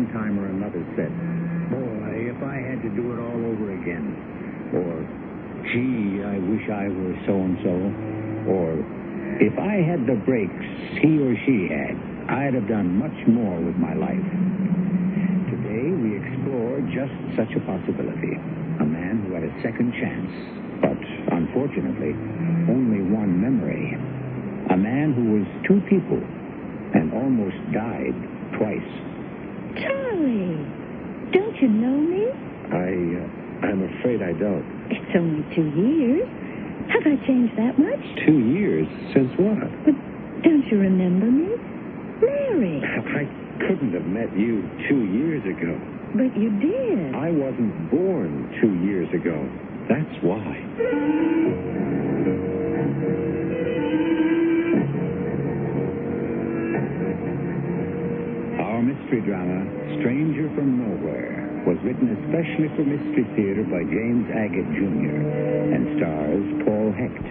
one time or another said, "Boy, if I had to do it all over again," or, "Gee, I wish I were so-and-so," or, "If I had the breaks he or she had, I'd have done much more with my life." Today, we explore just such a possibility. A man who had a second chance, but, unfortunately, only one memory. A man who was two people and almost died twice. Charlie, don't you know me? I'm afraid I don't. It's only 2 years. Have I changed that much? 2 years? Since what? But don't you remember me? Mary. I couldn't have met you 2 years ago. But you did. I wasn't born 2 years ago. That's why. Our mystery drama, Stranger from Nowhere, was written especially for Mystery Theater by James Agate Jr. and stars Paul Hecht.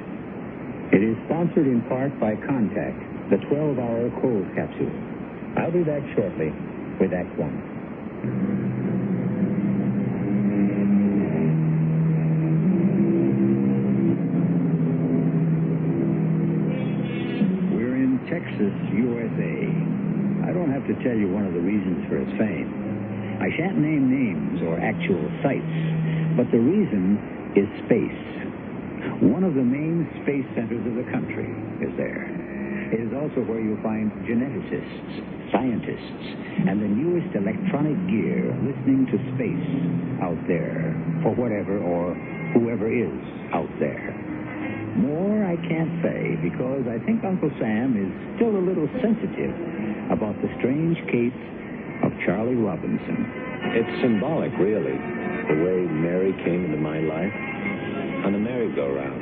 It is sponsored in part by Contact, the 12-hour cold capsule. I'll be back shortly with Act One. We're in Texas, USA. I don't have to tell you one of the reasons for its fame. I shan't name names or actual sites, but the reason is space. One of the main space centers of the country is there. It is also where you'll find geneticists, scientists, and the newest electronic gear listening to space out there for whatever or whoever is out there. More I can't say because I think Uncle Sam is still a little sensitive about the strange case of Charlie Robinson. It's symbolic, really, the way Mary came into my life on the merry-go-round.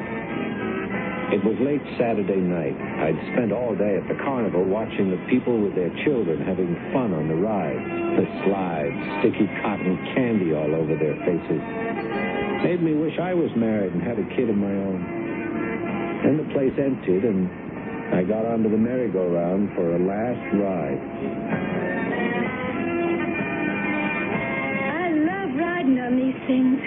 It was late Saturday night. I'd spent all day at the carnival watching the people with their children having fun on the rides, the slides, sticky cotton candy all over their faces. Made me wish I was married and had a kid of my own. Then the place emptied, and I got onto the merry-go-round for a last ride. I love riding on these things.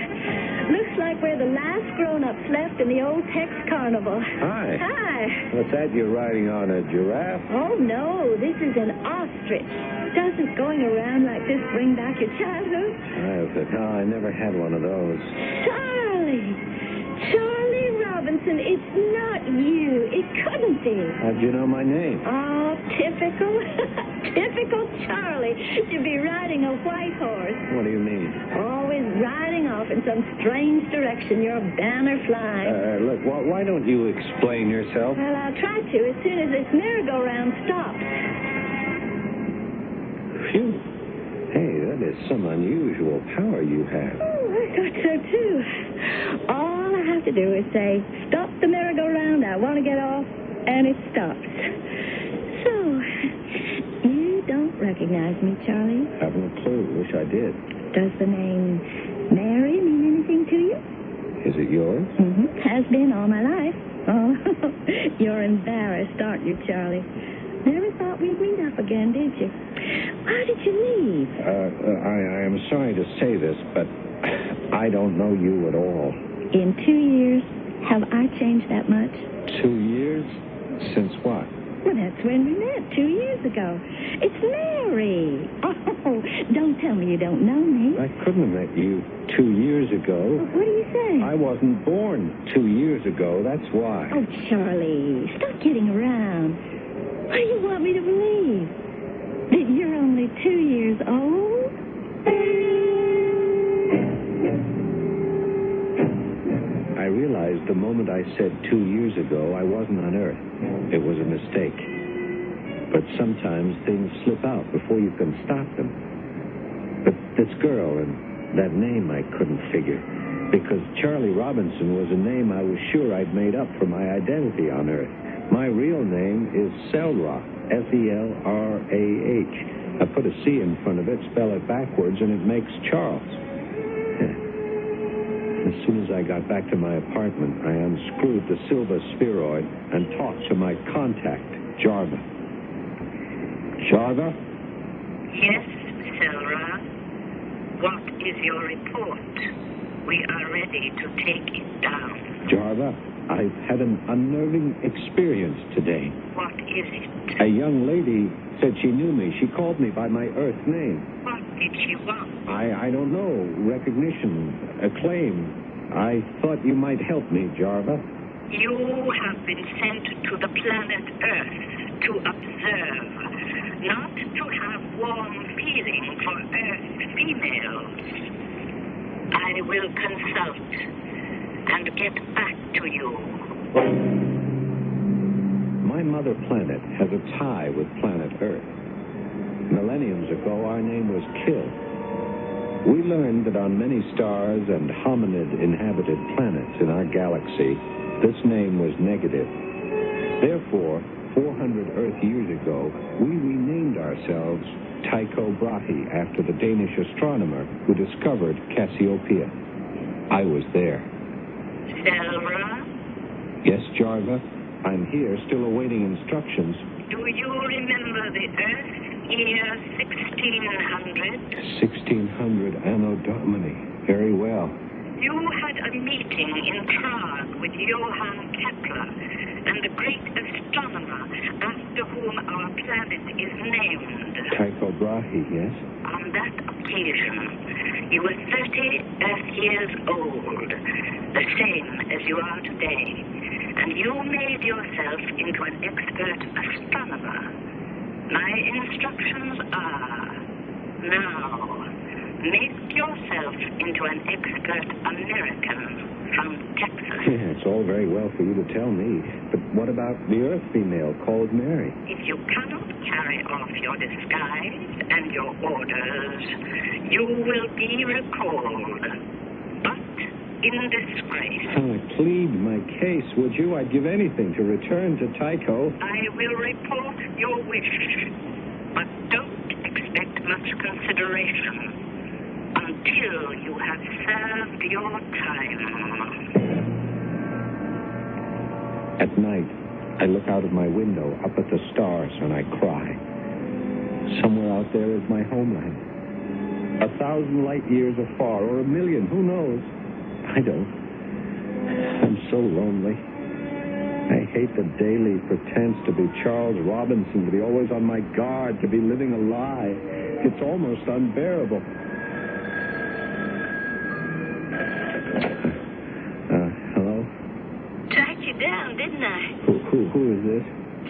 Looks like we're the last grown-ups left in the old Tex Carnival. Hi. Hi. What's that? You're riding on a giraffe? Oh, no. This is an ostrich. Doesn't going around like this bring back your childhood? No, I never had one of those. Charlie Robinson, it's not you. It couldn't be. How'd you know my name? Oh, typical. Typical Charlie to be riding a white horse. What do you mean? Always riding off in some strange direction, your banner flying. Look, why don't you explain yourself? Well, I'll try to as soon as this merry-go-round stops. Phew. Hey, that is some unusual power you have. Oh, I thought so, too. All I have to do is say, "Stop the merry-go-round, I want to get off," and it stops. So, you don't recognize me, Charlie? Haven't a clue. Wish I did. Does the name Mary mean anything to you? Is it yours? Mm-hmm. Has been all my life. Oh, you're embarrassed, aren't you, Charlie? Never thought we'd meet up again, did you? Why did you leave? I am sorry to say this, but I don't know you at all. In 2 years, have I changed that much? 2 years? Since what? Well, that's when we met 2 years ago. It's Mary. Oh, don't tell me you don't know me. I couldn't have met you 2 years ago. Well, what do you say? I wasn't born 2 years ago, that's why. Oh, Charlie, stop kidding around. What do you want me to believe? That you're only 2 years old? I realized the moment I said 2 years ago, I wasn't on Earth. It was a mistake. But sometimes things slip out before you can stop them. But this girl and that name I couldn't figure. Because Charlie Robinson was a name I was sure I'd made up for my identity on Earth. My real name is Selrah, Selrah. I put a C in front of it, spell it backwards, and it makes Charles. As soon as I got back to my apartment, I unscrewed the silver spheroid and talked to my contact, Jarva. Jarva? Yes, Selra, what is your report? We are ready to take it down. Jarva, I've had an unnerving experience today. What is it? A young lady said she knew me. She called me by my Earth name. What did she want? I don't know. Recognition, acclaim. I thought you might help me, Jarva. You have been sent to the planet Earth to observe, not to have warm feeling for Earth females. I will consult and get back to you. My mother planet has a tie with planet Earth. Millenniums ago, our name was Kill. We learned that on many stars and hominid-inhabited planets in our galaxy, this name was negative. Therefore, 400 Earth years ago, we renamed ourselves Tycho Brahe after the Danish astronomer who discovered Cassiopeia. I was there. Selra? Yes, Jarva? I'm here, still awaiting instructions. Do you remember the Earth year 1600? 1600 Anno Domini. Very well. You had a meeting in Prague with Johann Kepler and the great astronomer after whom our planet is named. Tycho Brahe, yes? On that occasion, you were 30 Earth years old, the same as you are today, and you made yourself into an expert astronomer. My instructions are, now, make yourself into an expert American from Texas. It's all very well for you to tell me, but what about the Earth female called Mary? If you cannot carry off your disguise and your orders, you will be recalled, but in disgrace. I plead my case, would you? I'd give anything to return to Tycho. I will report your wish, but don't expect much consideration until you have served your time. At night, I look out of my window up at the stars and I cry. Somewhere out there is my homeland. 1,000 light years afar, or 1,000,000, who knows? I don't. I'm so lonely. I hate the daily pretense to be Charles Robinson, to be always on my guard, to be living a lie. It's almost unbearable. Hello? Tracked you down, didn't I? Who is this?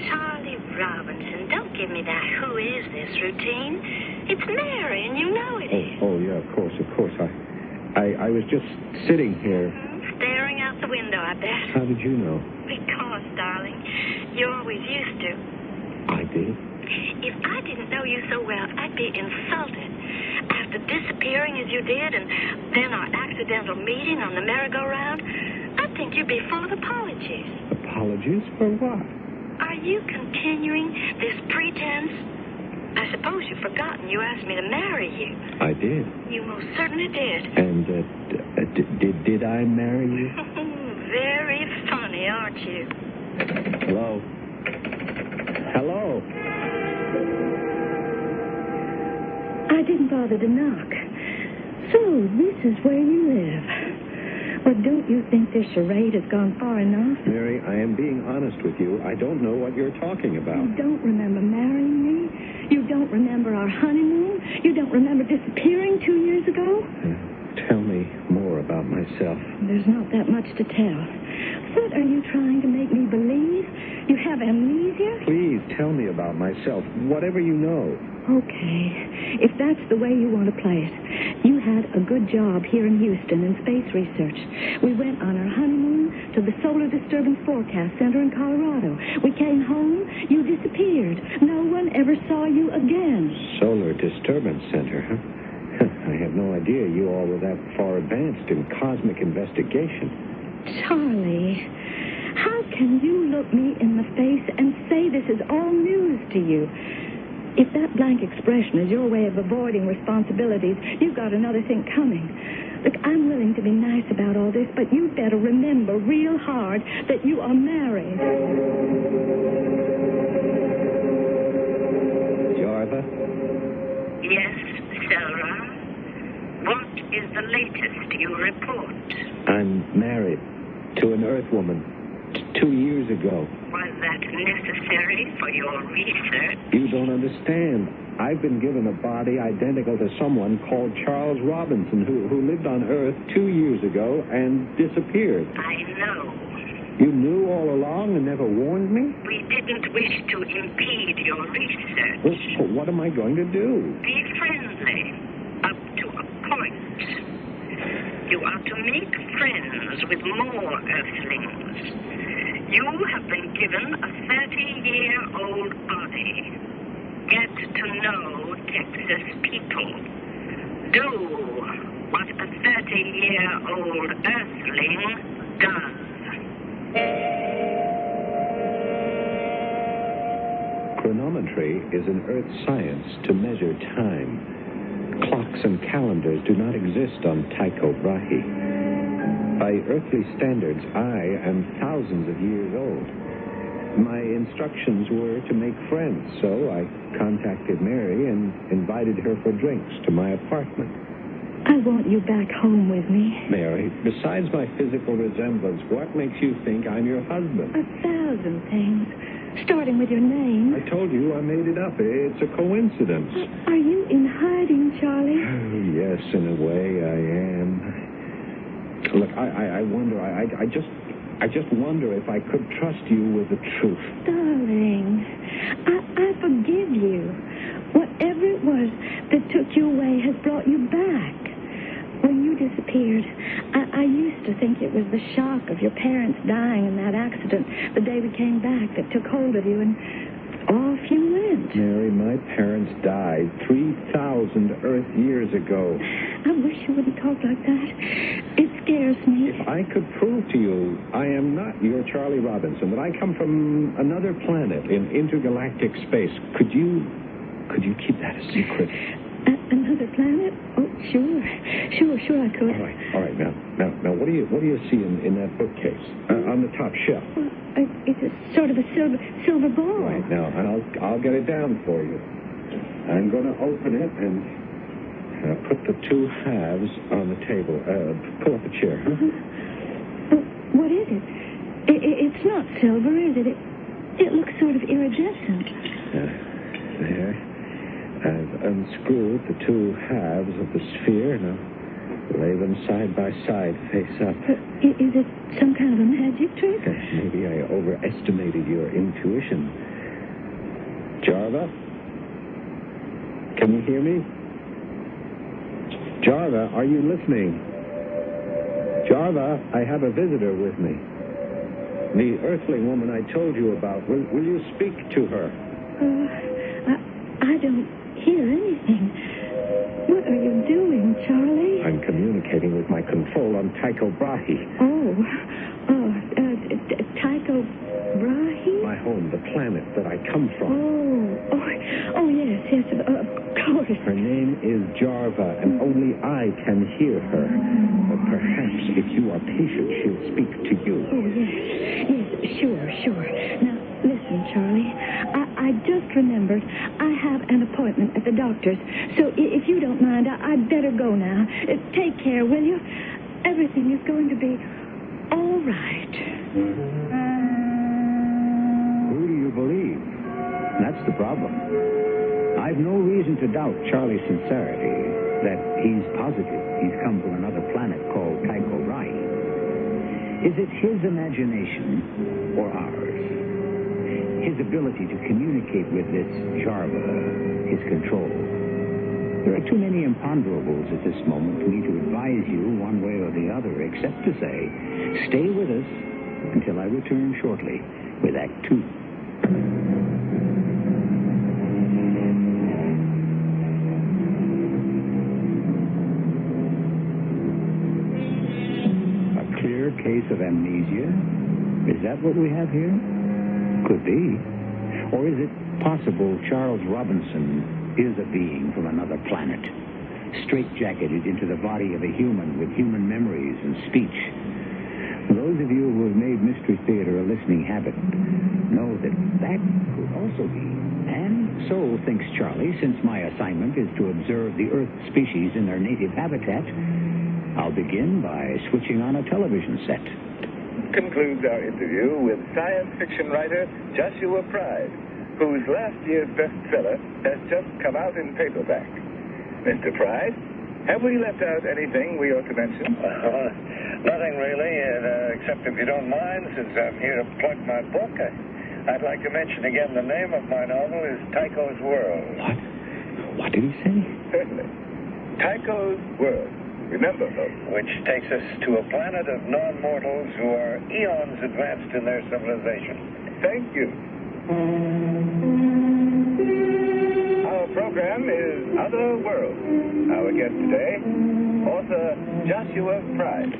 Charlie Robinson. Don't give me that who is this routine. It's Mary, and you know it is. Oh, yeah, of course. I was just sitting here. Staring out the window, I bet. How did you know? Because, darling, you always used to. I did? If I didn't know you so well, I'd be insulted. After disappearing as you did, and then our accidental meeting on the merry-go-round, I'd think you'd be full of apologies. Apologies for what? Are you continuing this pretense? I suppose you've forgotten you asked me to marry you. I did. You most certainly did. And did I marry you? Very funny, aren't you? Hello? Hello? I didn't bother to knock. So, this is where you live. Well, don't you think this charade has gone far enough? Mary, I am being honest with you. I don't know what you're talking about. You don't remember marrying me? You don't remember our honeymoon? You don't remember disappearing 2 years ago? Tell me more about myself. There's not that much to tell. What are you trying to make me believe? You have amnesia? Please tell me about myself, whatever you know. Okay, if that's the way you want to play it. You had a good job here in Houston in space research. We went on our honeymoon to the Solar Disturbance Forecast Center in Colorado. We came home, you disappeared. No one ever saw you again. Solar Disturbance Center, huh? I had no idea you all were that far advanced in cosmic investigation. Charlie, how can you look me in the face and say this is all news to you? If that blank expression is your way of avoiding responsibilities, you've got another thing coming. Look, I'm willing to be nice about all this, but you'd better remember real hard that you are married. Jarva? Yes? the latest you report? I'm married to an Earth woman 2 years ago. Was that necessary for your research? You don't understand. I've been given a body identical to someone called Charles Robinson who lived on Earth 2 years ago and disappeared. I know. You knew all along and never warned me? We didn't wish to impede your research. Well, what am I going to do? Be friendly, up to a point. You are to make friends with more Earthlings. You have been given a 30-year-old body. Get to know Texas people. Do what a 30-year-old Earthling does. Chronometry is an Earth science to measure time. Clocks and calendars do not exist on Tycho Brahe. By earthly standards, I am thousands of years old. My instructions were to make friends, so I contacted Mary and invited her for drinks to my apartment. I want you back home with me. Mary, besides my physical resemblance, what makes you think I'm your husband? 1,000 things, starting with your name. I told you I made it up. It's a coincidence. Are you in hiding, Charlie? Yes, in a way I am. Look, I wonder, I just wonder if I could trust you with the truth. Darling, I forgive you. Whatever it was that took you away has brought you back. When you disappeared, I used to think it was the shock of your parents dying in that accident the day we came back that took hold of you, and off you went. Mary, my parents died 3,000 Earth years ago. I wish you wouldn't talk like that. It scares me. If I could prove to you I am not your Charlie Robinson, that I come from another planet in intergalactic space, could you keep that a secret? Another planet? Oh, sure I could. All right. Now, what do you see in that bookcase on the top shelf? Well, it's a sort of a silver ball. Right now, and I'll get it down for you. I'm going to open it and put the two halves on the table. Pull up a chair. What is it? It's not silver, is it? It looks sort of iridescent. There. I've unscrewed the two halves of the sphere. Now, lay them side by side, face up. Is it some kind of a magic trick? Maybe I overestimated your intuition. Jarva? Can you hear me? Jarva, are you listening? Jarva, I have a visitor with me. The Earthling woman I told you about. Will you speak to her? I don't hear anything. What are you doing, Charlie? I'm communicating with my control on Tycho Brahe. Tycho Brahe? My home, the planet that I come from. Yes, of course. Her name is Jarva, and only I can hear her. But perhaps if you are patient, she'll speak to you. Oh, yes, sure. Now, listen, Charlie. I just remembered I have an appointment at the doctor's, so if you don't mind, I'd better go now. Take care, will you? Everything is going to be all right. Who do you believe? That's the problem. I've no reason to doubt Charlie's sincerity, that he's positive he's come from another planet called Tycho Brahe. Is it his imagination or ours? His ability to communicate with this Jarva, his control. There are too many imponderables at this moment for me to advise you one way or the other, except to say, stay with us until I return shortly with Act 2. A clear case of amnesia? Is that what we have here? Could be. Or is it possible Charles Robinson is a being from another planet, straitjacketed into the body of a human with human memories and speech? Those of you who have made Mystery Theater a listening habit know that could also be. And so, thinks Charlie, since my assignment is to observe the Earth species in their native habitat, I'll begin by switching on a television set. Concludes our interview with science fiction writer Joshua Pride, whose last year's bestseller has just come out in paperback. Mr. Pride, have we left out anything we ought to mention? Nothing really, except if you don't mind, since I'm here to plug my book, I'd like to mention again the name of my novel is Tycho's World. What did he say? Certainly. Tycho's World. Remember, folks. Which takes us to a planet of non-mortals who are eons advanced in their civilization. Thank you. Our program is Other Worlds. Our guest today, author Joshua Pride.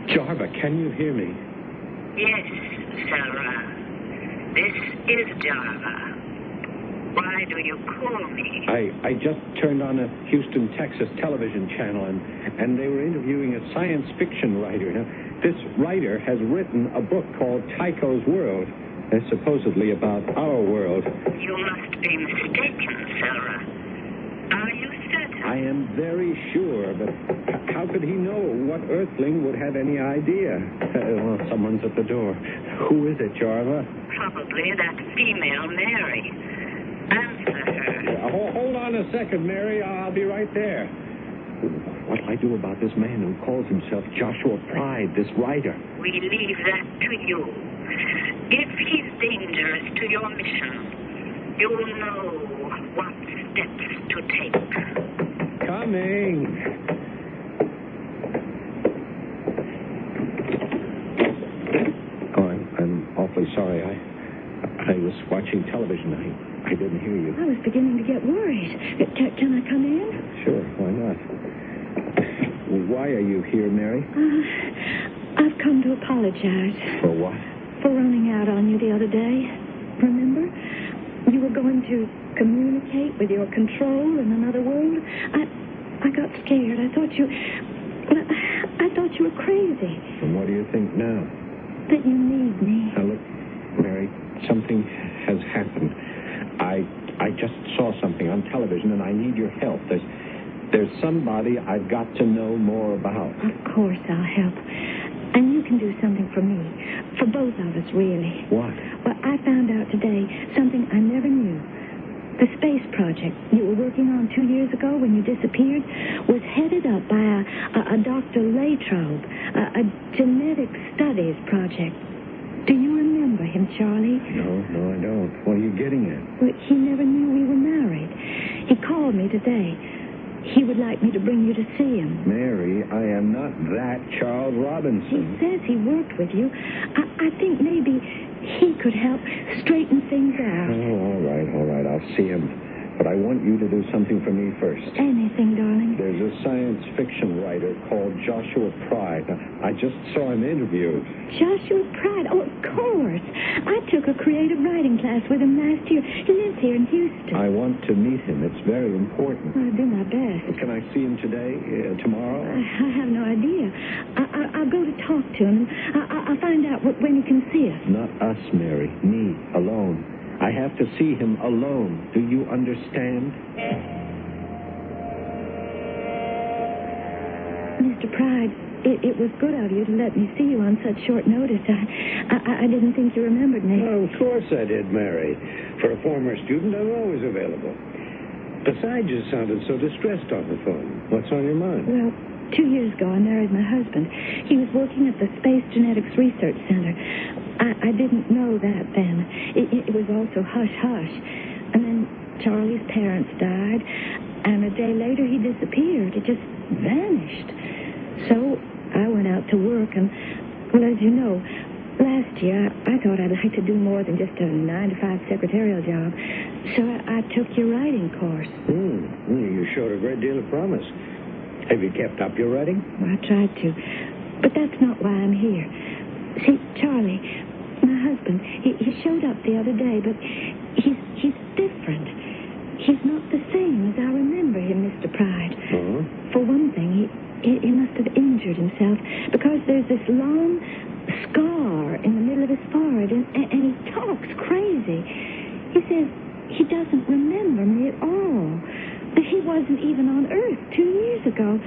Jarva, can you hear me? Yes, Sarah. This is Java. Why do you call me? I just turned on a Houston, Texas television channel, and they were interviewing a science fiction writer. Now, this writer has written a book called Tycho's World, supposedly about our world. You must be mistaken, Sarah. Are you certain? I am very sure, but how could he know? What earthling would have any idea? Well, someone's at the door. Who is it, Jarva? Probably that female Mary. Answer her. Hold on a second, Mary. I'll be right there. What'll I do about this man who calls himself Joshua Pride, this writer? We leave that to you. If he's dangerous to your mission, you'll know what steps to take. Coming. Oh, I'm awfully sorry. I was watching television. I didn't hear you. I was beginning to get worried. Can I come in? Sure, why not? Why are you here, Mary? I've come to apologize. For what? For running out on you the other day. Remember? You were going to communicate with your control in another world. I got scared. I thought you were crazy. And what do you think now? That you need me. Now, look, Mary, something has happened. I just saw something on television, and I need your help. There's somebody I've got to know more about. Of course I'll help. And you can do something for me. For both of us, really. What? Well, I found out today something I never knew. The space project you were working on 2 years ago when you disappeared was headed up by a Dr. Latrobe, a genetic studies project. Do you remember him, Charlie? No, I don't. What are you getting at? Well, he never knew we were married. He called me today. He would like me to bring you to see him. Mary, I am not that Charles He Robinson. says he worked with you. I think maybe he could help straighten things out. Oh, all right. I'll see him. But I want you to do something for me first. Anything, darling. There's a science fiction writer called Joshua Pride. I just saw him interviewed. Joshua Pride? Oh, of course. I took a creative writing class with him last year. He lives here in Houston. I want to meet him. It's very important. I'll do my best. Can I see him today, tomorrow? I have no idea. I'll go to talk to him. I'll find out when he can see us. Not us, Mary. Me, alone. I have to see him alone. Do you understand? Mr. Pride, it was good of you to let me see you on such short notice. I didn't think you remembered me. Well, of course I did, Mary. For a former student, I'm always available. Besides, you sounded so distressed on the phone. What's on your mind? Well, 2 years ago, I married my husband. He was working at the Space Genetics Research Center. I didn't know that then. It was also hush-hush. And then Charlie's parents died, and a day later he disappeared. He just vanished. So I went out to work, and, well, as you know, last year I thought I'd like to do more than just a 9-to-5 secretarial job. So I took your writing course. You showed a great deal of promise. Have you kept up your writing? Well, I tried to. But that's not why I'm here. See, Charlie, my husband, he showed up the other day, but he's different. He's not the same as I remember him, Mr. Pride. Uh-huh. For one thing, he must have injured himself because there's this long scar in the middle of his forehead, and he talks crazy. He says he doesn't remember me at all. he wasn't even on Earth 2 years ago.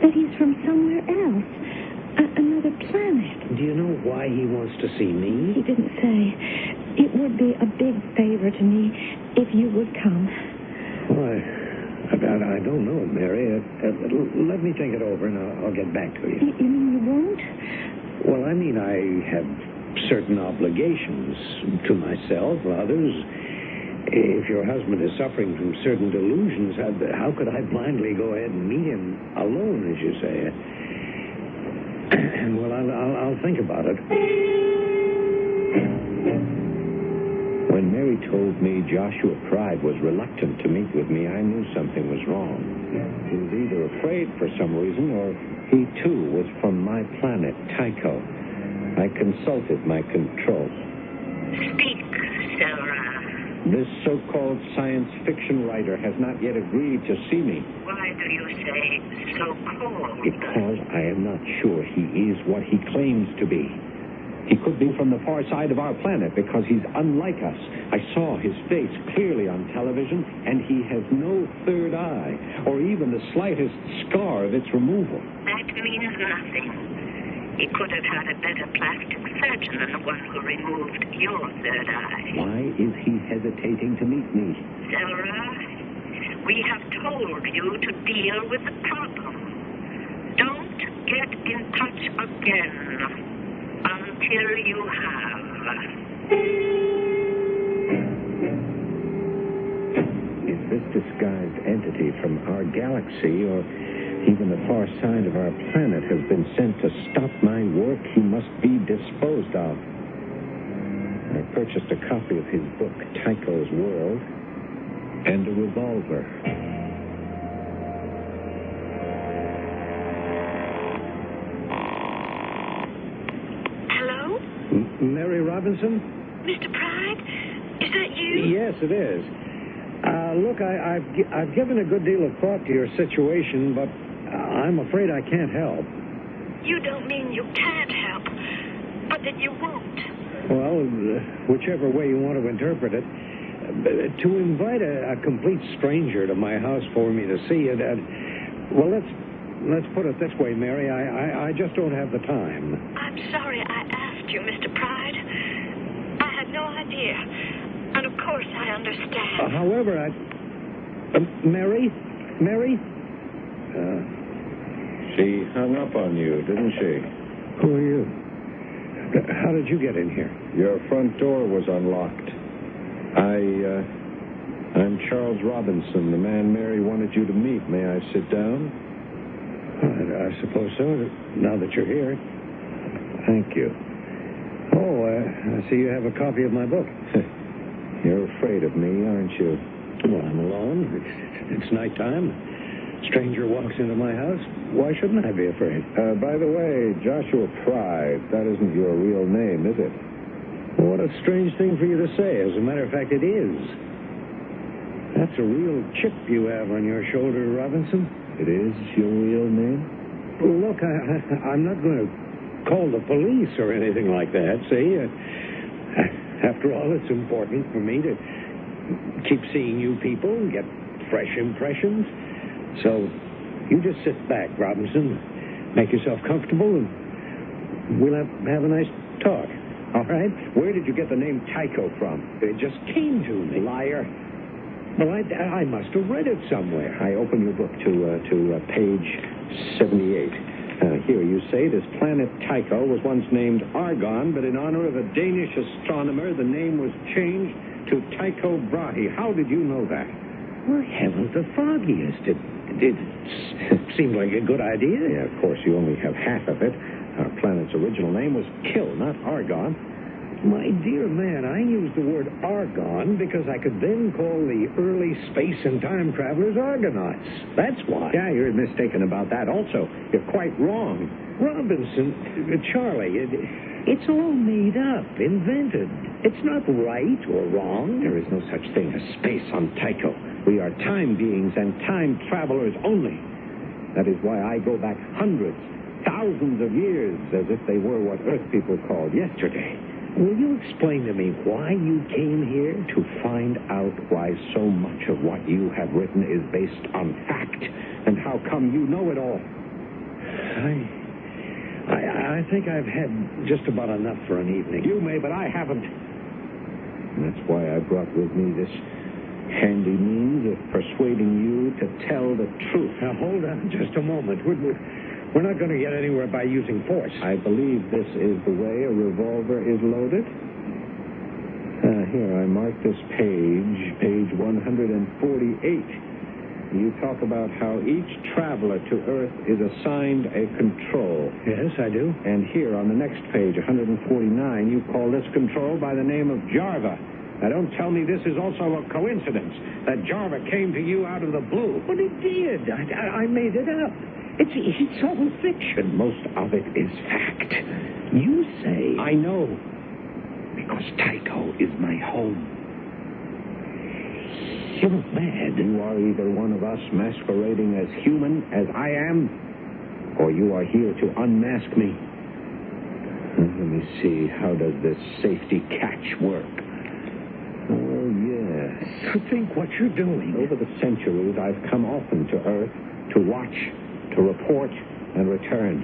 That he's from somewhere else. Another planet. Do you know why he wants to see me? He didn't say. It would be a big favor to me if you would come. Why, I don't know, Mary. Let me think it over, and I'll get back to you. You mean you won't? Well, I mean, I have certain obligations to myself, others. If your husband is suffering from certain delusions, how could I blindly go ahead and meet him alone, as you say? Well, I'll think about it. When Mary told me Joshua Pride was reluctant to meet with me, I knew something was wrong. He was either afraid for some reason, or he, too, was from my planet, Tycho. I consulted my control. Speak, Sarah. This so-called science fiction writer has not yet agreed to see me. Why do you say so-called? Because I am not sure he is what he claims to be. He could be from the far side of our planet because he's unlike us. I saw his face clearly on television, and he has no third eye, or even the slightest scar of its removal. That means nothing. He could have had a better plastic surgeon than the one who removed your third eye. Why is he hesitating to meet me? Sarah, we have told you to deal with the problem. Don't get in touch again until you have. Is this disguised entity from our galaxy, or even the far side of our planet, has been sent to stop my work? He must be disposed of. I purchased a copy of his book, Tycho's World, and a revolver. Hello? Mary Robinson? Mr. Pride? Is that you? Yes, it is. Look, I've given a good deal of thought to your situation, but I'm afraid I can't help. You don't mean you can't help, but that you won't. Well, whichever way you want to interpret it, to invite a complete stranger to my house for me to see it, well, let's put it this way, Mary. I just don't have the time. I'm sorry I asked you, Mr. Pride. I had no idea. And of course I understand. However, Mary? She hung up on you, didn't she? Who are you? How did you get in here? Your front door was unlocked. I'm Charles Robinson, the man Mary wanted you to meet. May I sit down? I suppose so, now that you're here. Thank you. Oh, I see you have a copy of my book. You're afraid of me, aren't you? Well, I'm alone. It's nighttime. Stranger walks into my house. Why shouldn't I be afraid? By the way, Joshua Pride, that isn't your real name, is it? What a strange thing for you to say. As a matter of fact, it is. That's a real chip you have on your shoulder, Robinson. It is your real name? Look, I'm not going to call the police or anything like that, see? After all, it's important for me to keep seeing you people and get fresh impressions. So you just sit back, Robinson. Make yourself comfortable, and we'll have a nice talk. All right? Where did you get the name Tycho from? It just came to me. Liar. Well, I must have read it somewhere. I opened your book to page 78. Here you say this planet Tycho was once named Argon, but in honor of a Danish astronomer, the name was changed to Tycho Brahe. How did you know that? Well, heavens, the foggiest. It seemed like a good idea. Yeah, of course, you only have half of it. Our planet's original name was Kill, not Argon. My dear man, I used the word Argon because I could then call the early space and time travelers Argonauts. That's why. Yeah, you're mistaken about that also. You're quite wrong. Robinson, Charlie, it's all made up, invented. It's not right or wrong. There is no such thing as space on Tycho. We are time beings and time travelers only. That is why I go back hundreds, thousands of years as if they were what Earth people called yesterday. Will you explain to me why you came here? To find out why so much of what you have written is based on fact, and how come you know it all. I think I've had just about enough for an evening. You may, but I haven't. And that's why I brought with me this handy means of persuading you to tell the truth. Now, hold on just a moment. We're not going to get anywhere by using force. I believe this is the way a revolver is loaded. Here, I marked this page 148. You talk about how each traveler to Earth is assigned a control. Yes, I do. And here on the next page, 149, you call this control by the name of Jarva. Now, don't tell me this is also a coincidence, that Jarva came to you out of the blue. But it did. I made it up. It's all fiction. Most of it is fact. You say... I know. Because Tycho is my home. You're mad. You are either one of us masquerading as human, as I am, or you are here to unmask me. Let me see. How does this safety catch work? Oh, yes. To think what you're doing. Over the centuries, I've come often to Earth to watch, to report, and return.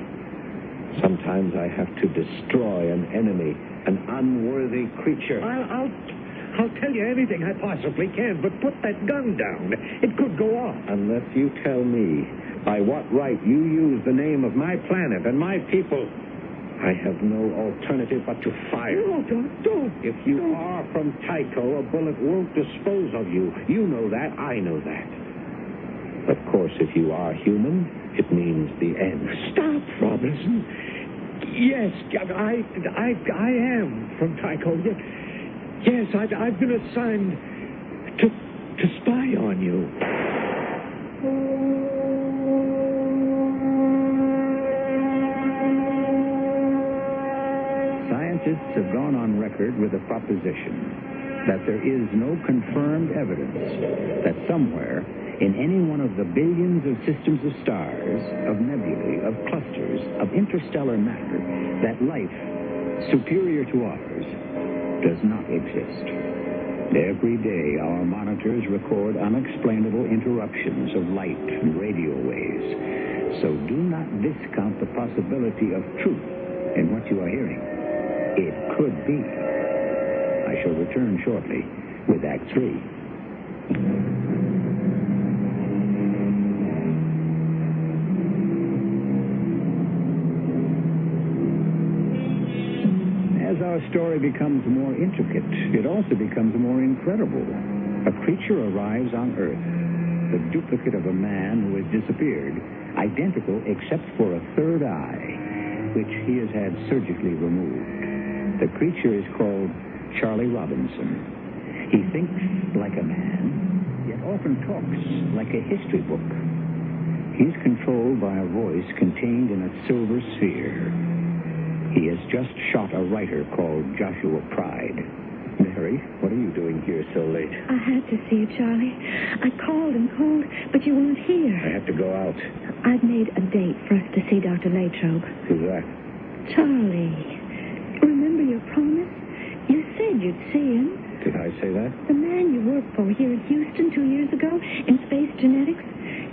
Sometimes I have to destroy an enemy, an unworthy creature. I'll tell you anything I possibly can, but put that gun down. It could go off. Unless you tell me by what right you use the name of my planet and my people, I have no alternative but to fire. No, don't. If you are from Tycho, a bullet won't dispose of you. You know that. I know that. Of course, if you are human, it means the end. Stop, Robinson. Yes, I am from Tycho. Yes, I've been assigned to spy on you. Scientists have gone on record with the proposition that there is no confirmed evidence that somewhere in any one of the billions of systems of stars, of nebulae, of clusters, of interstellar matter, that life superior to ours does not exist. Every day, our monitors record unexplainable interruptions of light and radio waves. So do not discount the possibility of truth in what you are hearing. It could be. I shall return shortly with Act 3. As our story becomes more intricate, it also becomes more incredible. A creature arrives on Earth, the duplicate of a man who has disappeared, identical except for a third eye, which he has had surgically removed. The creature is called Charlie Robinson. He thinks like a man, yet often talks like a history book. He's controlled by a voice contained in a silver sphere. He has just shot a writer called Joshua Pride. Mary, what are you doing here so late? I had to see you, Charlie. I called and called, but you weren't here. I have to go out. I've made a date for us to see Dr. Latrobe. Who's that? Charlie, remember your promise? You said you'd see him. Did I say that? The man you worked for here in Houston 2 years ago in Space Genetics,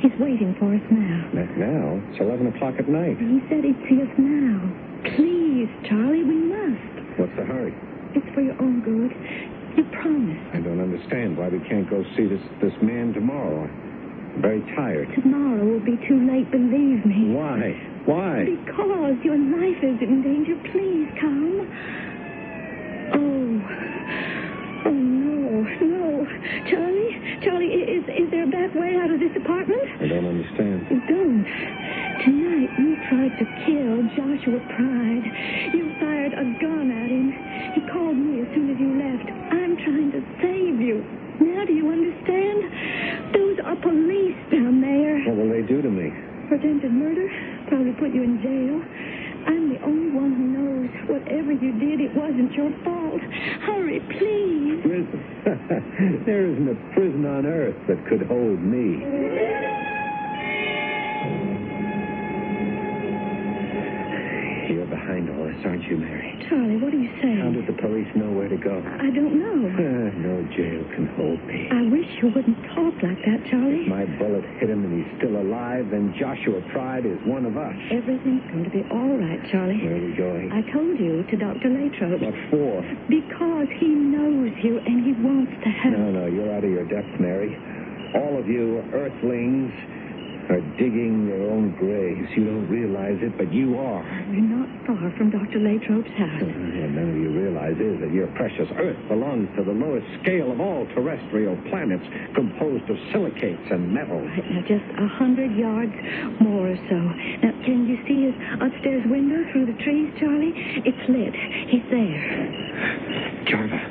he's waiting for us now. Now? It's 11 o'clock at night. He said he'd see us now. Please, Charlie, we must. What's the hurry? It's for your own good. You promised. I don't understand why we can't go see this man tomorrow. I'm very tired. Tomorrow will be too late, believe me. Why? Why? Because your life is in danger. Please come. Oh, no. Charlie, is there a back way out of this apartment? I don't understand. You don't. Tonight, you tried to kill Joshua Pride. You fired a gun at him. He called me as soon as you left. I'm trying to save you. Now do you understand? Those are police down there. What will they do to me? Attempted murder. Probably put you in jail. I'm the only one who knows. Whatever you did, it wasn't your fault. Hurry, please. Prison? There isn't a prison on Earth that could hold me. You're behind all this. nervous, aren't you, Mary? Charlie, what are you saying? How did the police know where to go? I don't know. No jail can hold me. I wish you wouldn't talk like that, Charlie. My bullet hit him and he's still alive, then Joshua Pride is one of us. Everything's going to be all right, Charlie. Where are we going? I told you to Dr. Latrobe. What for? Because he knows you and he wants to help. No, you're out of your depth, Mary. All of you earthlings are digging their own graves. You don't realize it, but you are. We're not far from Dr. Latrobe's house. What none of you realize is that your precious Earth belongs to the lowest scale of all terrestrial planets, composed of silicates and metals. Right, now just 100 yards more or so. Now, can you see his upstairs window through the trees, Charlie? It's lit. He's there. Jarva.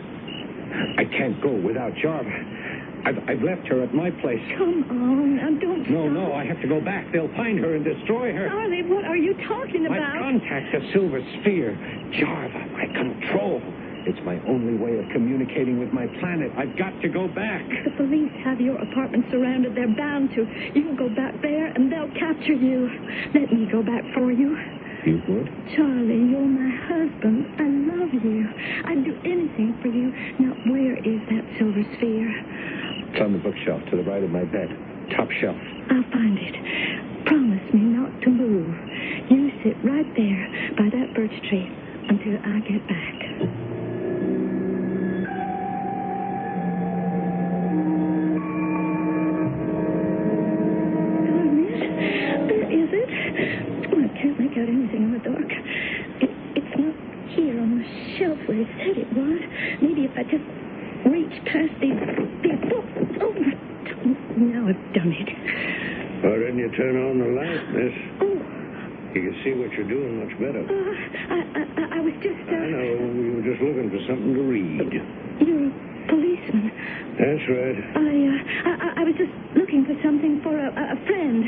I can't go without Jarva. I've left her at my place. Come on, now don't No, stop. I have to go back. They'll find her and destroy her. Charlie, what are you talking My about? contact, the silver sphere. Jarva, my control. It's my only way of communicating with my planet. I've got to go back. The police have your apartment surrounded. They're bound to. You can go back there and they'll capture you. Let me go back for you. You would? Charlie, you're my husband. I love you. I'd do anything for you. Now, where is that silver sphere? It's on the bookshelf to the right of my bed. Top shelf. I'll find it. Promise me not to move. You sit right there by that birch tree until I get back. Where is it? Oh, I can't make out anything in the dark. It's not here on the shelf where it said it was. Maybe if I just reach past these books. Oh, now I've done it. Why didn't you turn on the light, miss? Oh. You can see what you're doing much better. I was just... I know. You were just looking for something to read. You're a policeman. That's right. I was just looking for something for a friend.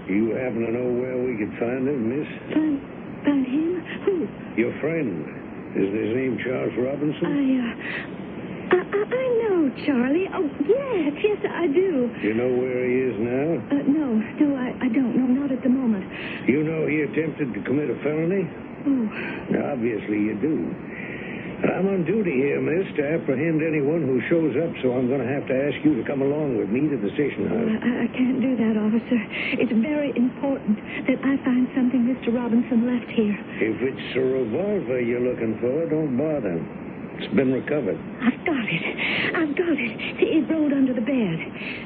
You happen to know where we could find him, miss? Find him? Who? Your friend. Isn't his name Charles Robinson? I know, Charlie. Oh, yes, I do. You know where he is now? No, I don't. No, not at the moment. You know he attempted to commit a felony? Oh. Obviously you do. I'm on duty here, miss, to apprehend anyone who shows up, so I'm going to have to ask you to come along with me to the station house. I can't do that, officer. It's very important that I find something Mr. Robinson left here. If it's a revolver you're looking for, don't bother. It's been recovered. I've got it. See, it rolled under the bed.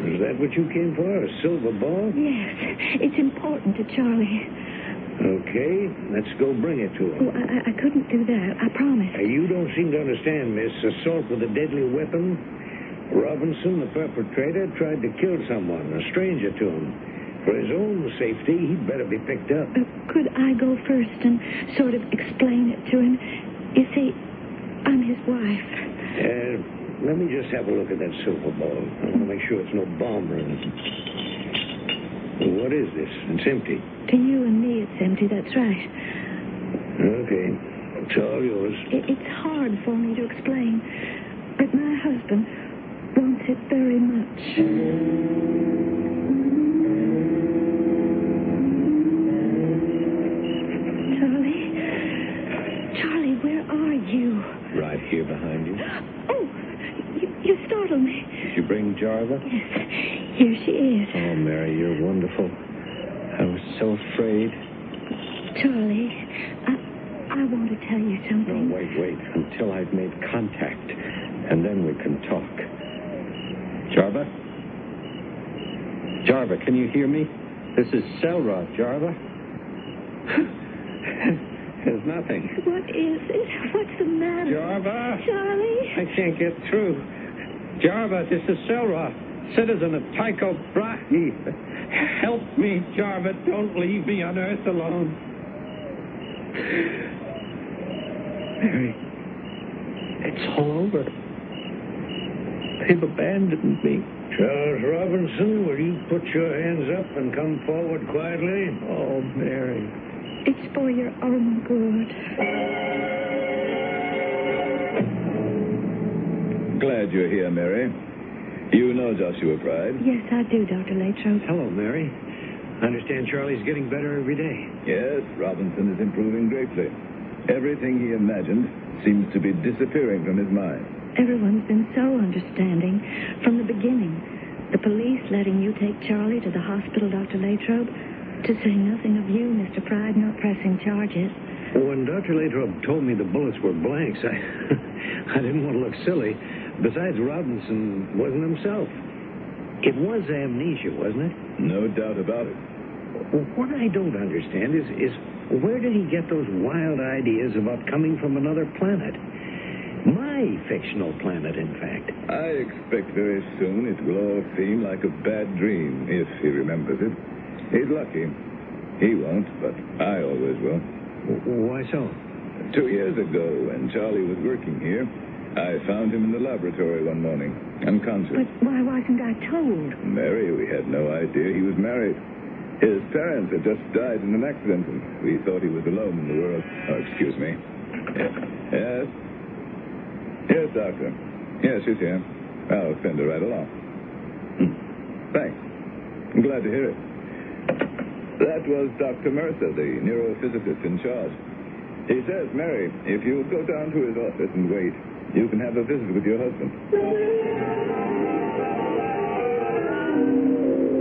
Is that what you came for, a silver ball? Yes, it's important to Charlie. Okay, let's go bring it to him. Oh, I couldn't do that. I promise. You don't seem to understand, miss. Assault with a deadly weapon. Robinson, the perpetrator, tried to kill someone, a stranger to him. For his own safety, he'd better be picked up. Could I go first and sort of explain it to him? You see, I'm his wife. Let me just have a look at that silver ball. I want to make sure it's no bomb or anything. What is this? It's empty. To you and me, it's empty. That's right. Okay. It's all yours. It's hard for me to explain, but my husband wants it very much. Charlie, where are you? Right here behind you. Oh, you startled me. Did you bring Jarva? Yes, here she is. Oh, Mary, you're wonderful. I was so afraid. Charlie, I want to tell you something. No, wait. Until I've made contact, and then we can talk. Jarva? Jarva, can you hear me? This is Selra, Jarva. There's nothing. What is it? What's the matter? Jarva? Charlie? I can't get through. Jarva, this is Selra, citizen of Tycho Brahe. Help me, Jarva. Don't leave me on Earth alone. Mary, it's all over. They've abandoned me. Charles Robinson, will you put your hands up and come forward quietly? Oh, Mary. It's for your own good. Glad you're here, Mary. You know Joshua Pride? Yes, I do, Dr. Latrobe. Hello, Mary. I understand Charlie's getting better every day. Yes, Robinson is improving greatly. Everything he imagined seems to be disappearing from his mind. Everyone's been so understanding from the beginning. The police letting you take Charlie to the hospital, Dr. Latrobe, to say nothing of you, Mr. Pride, not pressing charges. When Dr. Latrobe told me the bullets were blanks, I didn't want to look silly. Besides, Robinson wasn't himself. It was amnesia, wasn't it? No doubt about it. What I don't understand is where did he get those wild ideas about coming from another planet? My fictional planet, in fact. I expect very soon it will all seem like a bad dream, if he remembers it. He's lucky. He won't, but I always will. Why so? 2 years ago, when Charlie was working here, I found him in the laboratory one morning, unconscious. But why wasn't I told? Mary, we had no idea he was married. His parents had just died in an accident, and we thought he was alone in the world. Oh, excuse me. Yes? Yes, Doctor. Yes, she's here. I'll send her right along. Thanks. I'm glad to hear it. That was Dr. Mercer, the neurophysicist in charge. He says, Mary, if you go down to his office and wait, you can have a visit with your husband.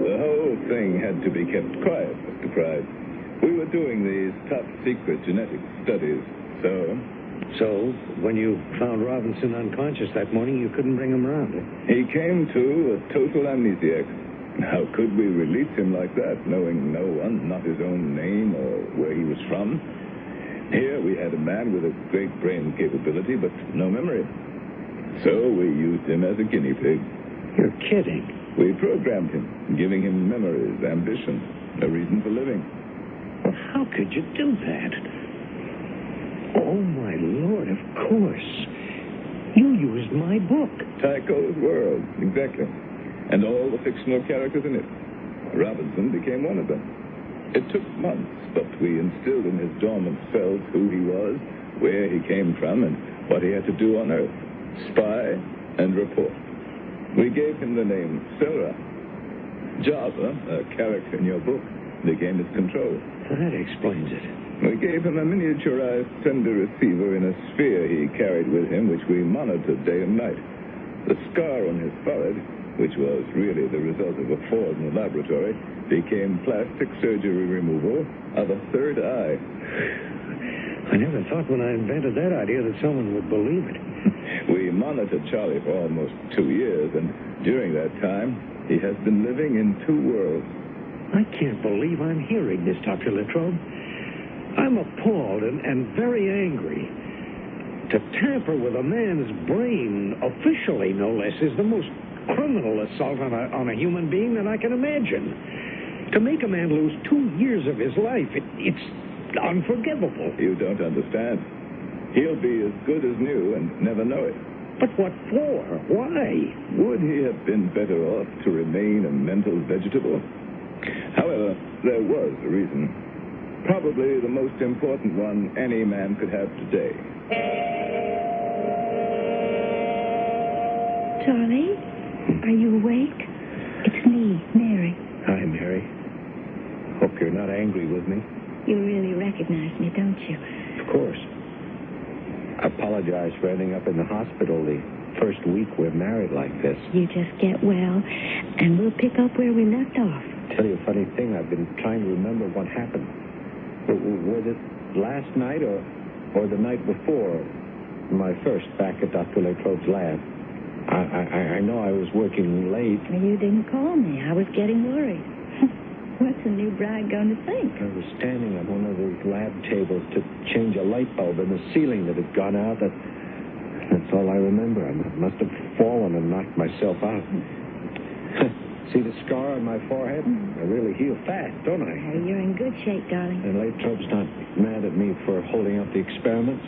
The whole thing had to be kept quiet, Mr. Pride. We were doing these top-secret genetic studies, So, when you found Robinson unconscious that morning, you couldn't bring him around, eh? He came to a total amnesiac. How could we release him like that, knowing no one, not his own name or where he was from? Here we had a man with a great brain capability, but no memory. So we used him as a guinea pig. You're kidding. We programmed him, giving him memories, ambition, a reason for living. Well, how could you do that? Oh, my Lord, of course. You used my book. Tycho's World, exactly. And all the fictional characters in it. Robinson became one of them. It took months, but we instilled in his dormant self who he was, where he came from, and what he had to do on Earth. Spy and report. We gave him the name Sora. Java, a character in your book, became his control. That explains it. We gave him a miniaturized sender receiver in a sphere he carried with him, which we monitored day and night. The scar on his forehead, which was really the result of a fall in the laboratory, became plastic surgery removal of a third eye. I never thought when I invented that idea that someone would believe it. We monitored Charlie for almost 2 years, and during that time, he has been living in 2 worlds. I can't believe I'm hearing this, Dr. Latrobe. I'm appalled and very angry. To tamper with a man's brain, officially no less, is the most criminal assault on a human being that I can imagine. To make a man lose 2 years of his life, it's unforgivable. You don't understand. He'll be as good as new and never know it. But what for? Why? Would he have been better off to remain a mental vegetable? However, there was a reason. Probably the most important one any man could have today. Charlie, are you awake? It's me, Mary. Hi, Mary. Hope you're not angry with me. You really recognize me, don't you? Of course. I apologize for ending up in the hospital the first week we're married like this. You just get well, and we'll pick up where we left off. Tell you a funny thing, I've been trying to remember what happened. Was it last night or the night before my first back at Dr. Latrobe's lab? I know I was working late. You didn't call me. I was getting worried. What's a new bride going to think? I was standing on one of those lab tables to change a light bulb in the ceiling that had gone out. That's all I remember. I must have fallen and knocked myself out. See the scar on my forehead? I really heal fast, don't I? Hey, you're in good shape, darling. And Latrobe's not mad at me for holding up the experiments?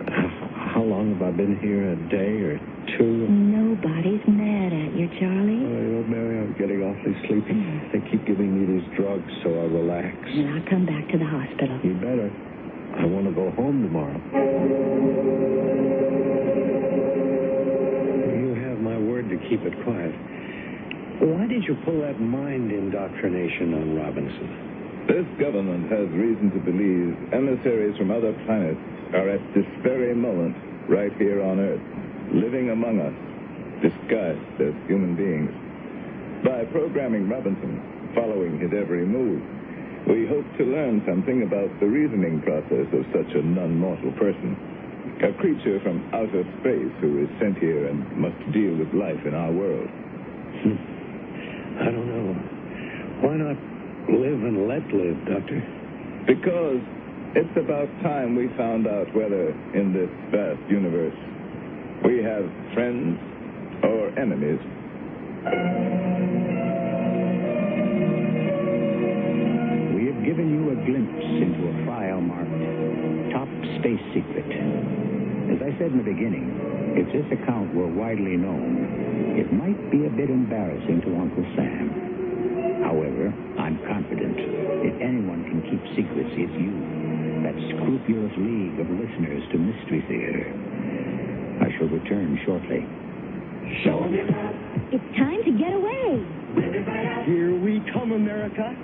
How long have I been here? A day or 2? Nobody's mad at you, Charlie. Oh, Mary, I'm getting awfully sleepy. They keep giving me these drugs so I relax. And I'll come back to the hospital. You better. I want to go home tomorrow. You have my word to keep it quiet. Why did you pull that mind indoctrination on Robinson? This government has reason to believe emissaries from other planets are at this very moment right here on Earth, living among us, disguised as human beings. By programming Robinson, following his every move, we hope to learn something about the reasoning process of such a non-mortal person, a creature from outer space who is sent here and must deal with life in our world. I don't know. Why not live and let live, Doctor? Because it's about time we found out whether, in this vast universe, we have friends or enemies. We have given you a glimpse into a file marked Top Space Secret. As I said in the beginning, if this account were widely known, it might be a bit embarrassing to Uncle Sam. However, I'm confident if anyone can keep secrets, it's you, that scrupulous league of listeners to Mystery Theater. I shall return shortly. It's time to get away. Here we come, America.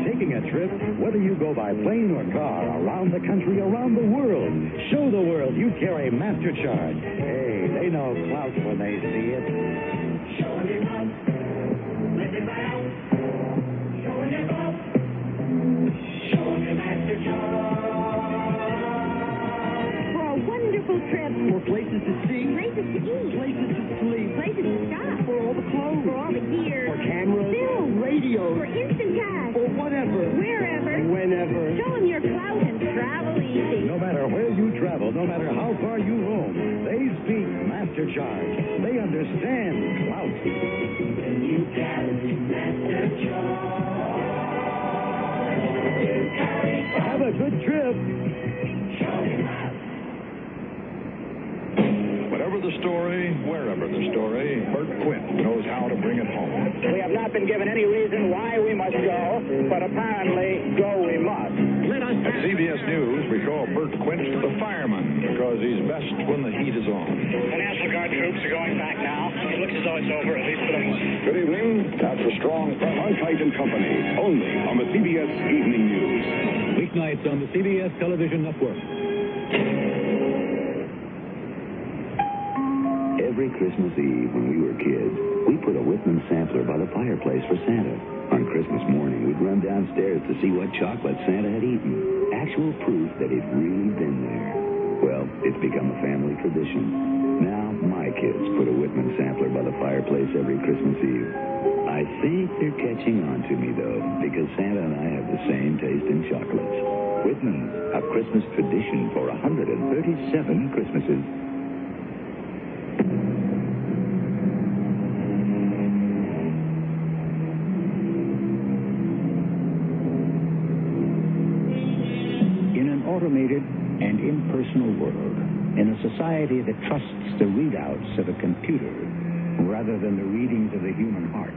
Taking a trip, whether you go by plane or car, around the country, around the world. Show the world you carry Master Charge. Hey, they know clout when they see it. For a wonderful trip. For places to see, Places to eat. places to sleep, Places to shop. for all the clothes, For all the gear. for cameras, Film. radios, For instant cash. for whatever, Wherever. whenever. Show them your clout and travel easy. No matter where you travel, no matter how far you roam, they speak Master Charge. They understand clout. Have a good trip. Whatever the story, wherever the story, Bert Quint knows how to bring it home. We have not been given any reason why we must go, but apparently go we must. At CBS News, we show Bert Quint the fireman because he's best when the heat is on. The National Guard troops are going back now. It looks as though it's over, at least for the moment. Good evening. That's a strong from Arkwright and Company, only on the CBS Evening News. Weeknights on the CBS Television Network. Every Christmas Eve when we were kids, we put a Whitman sampler by the fireplace for Santa. On Christmas morning, we'd run downstairs to see what chocolate Santa had eaten. Actual proof that he'd really been there. Well, it's become a family tradition. Now, my kids put a Whitman sampler by the fireplace every Christmas Eve. I think they're catching on to me, though, because Santa and I have the same taste in chocolates. Whitman's, a Christmas tradition for 137 Christmases. Automated and impersonal world, in a society that trusts the readouts of a computer rather than the readings of the human heart,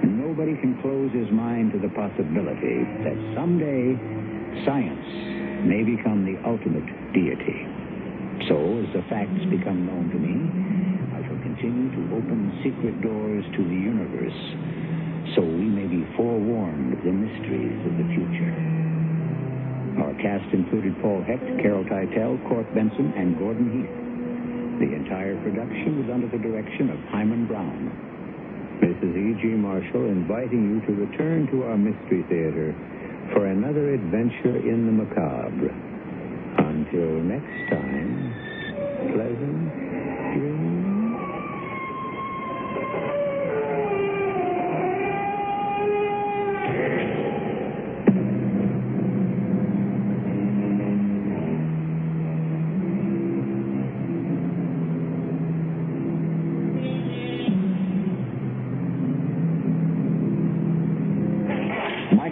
nobody can close his mind to the possibility that someday science may become the ultimate deity. So, as the facts become known to me, I shall continue to open secret doors to the universe so we may be forewarned of the mysteries of the future. Our cast included Paul Hecht, Carol Teitel, Court Benson, and Gordon Heath. The entire production was under the direction of Hyman Brown. This is E.G. Marshall inviting you to return to our Mystery Theater for another adventure in the macabre. Until next time, pleasant dreams.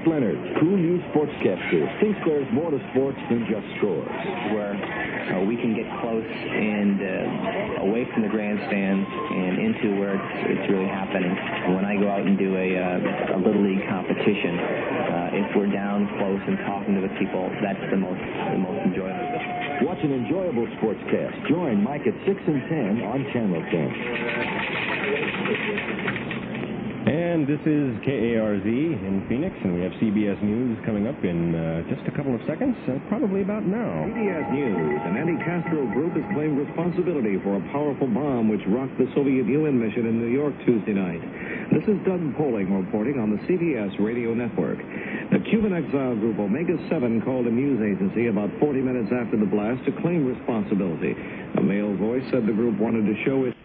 Leonard, cool new sportscaster, thinks there's more to sports than just scores. Where we can get close and away from the grandstands and into where it's really happening. When I go out and do a Little League competition, if we're down close and talking to the people, that's the most enjoyable. Watch an enjoyable sportscast. Join Mike at 6 and 10 on Channel 10. And this is KARZ in Phoenix, and we have CBS News coming up in just a couple of seconds, probably about now. CBS News. An anti-Castro group has claimed responsibility for a powerful bomb which rocked the Soviet UN mission in New York Tuesday night. This is Doug Poling reporting on the CBS radio network. The Cuban exile group Omega 7 called a news agency about 40 minutes after the blast to claim responsibility. A male voice said the group wanted to show its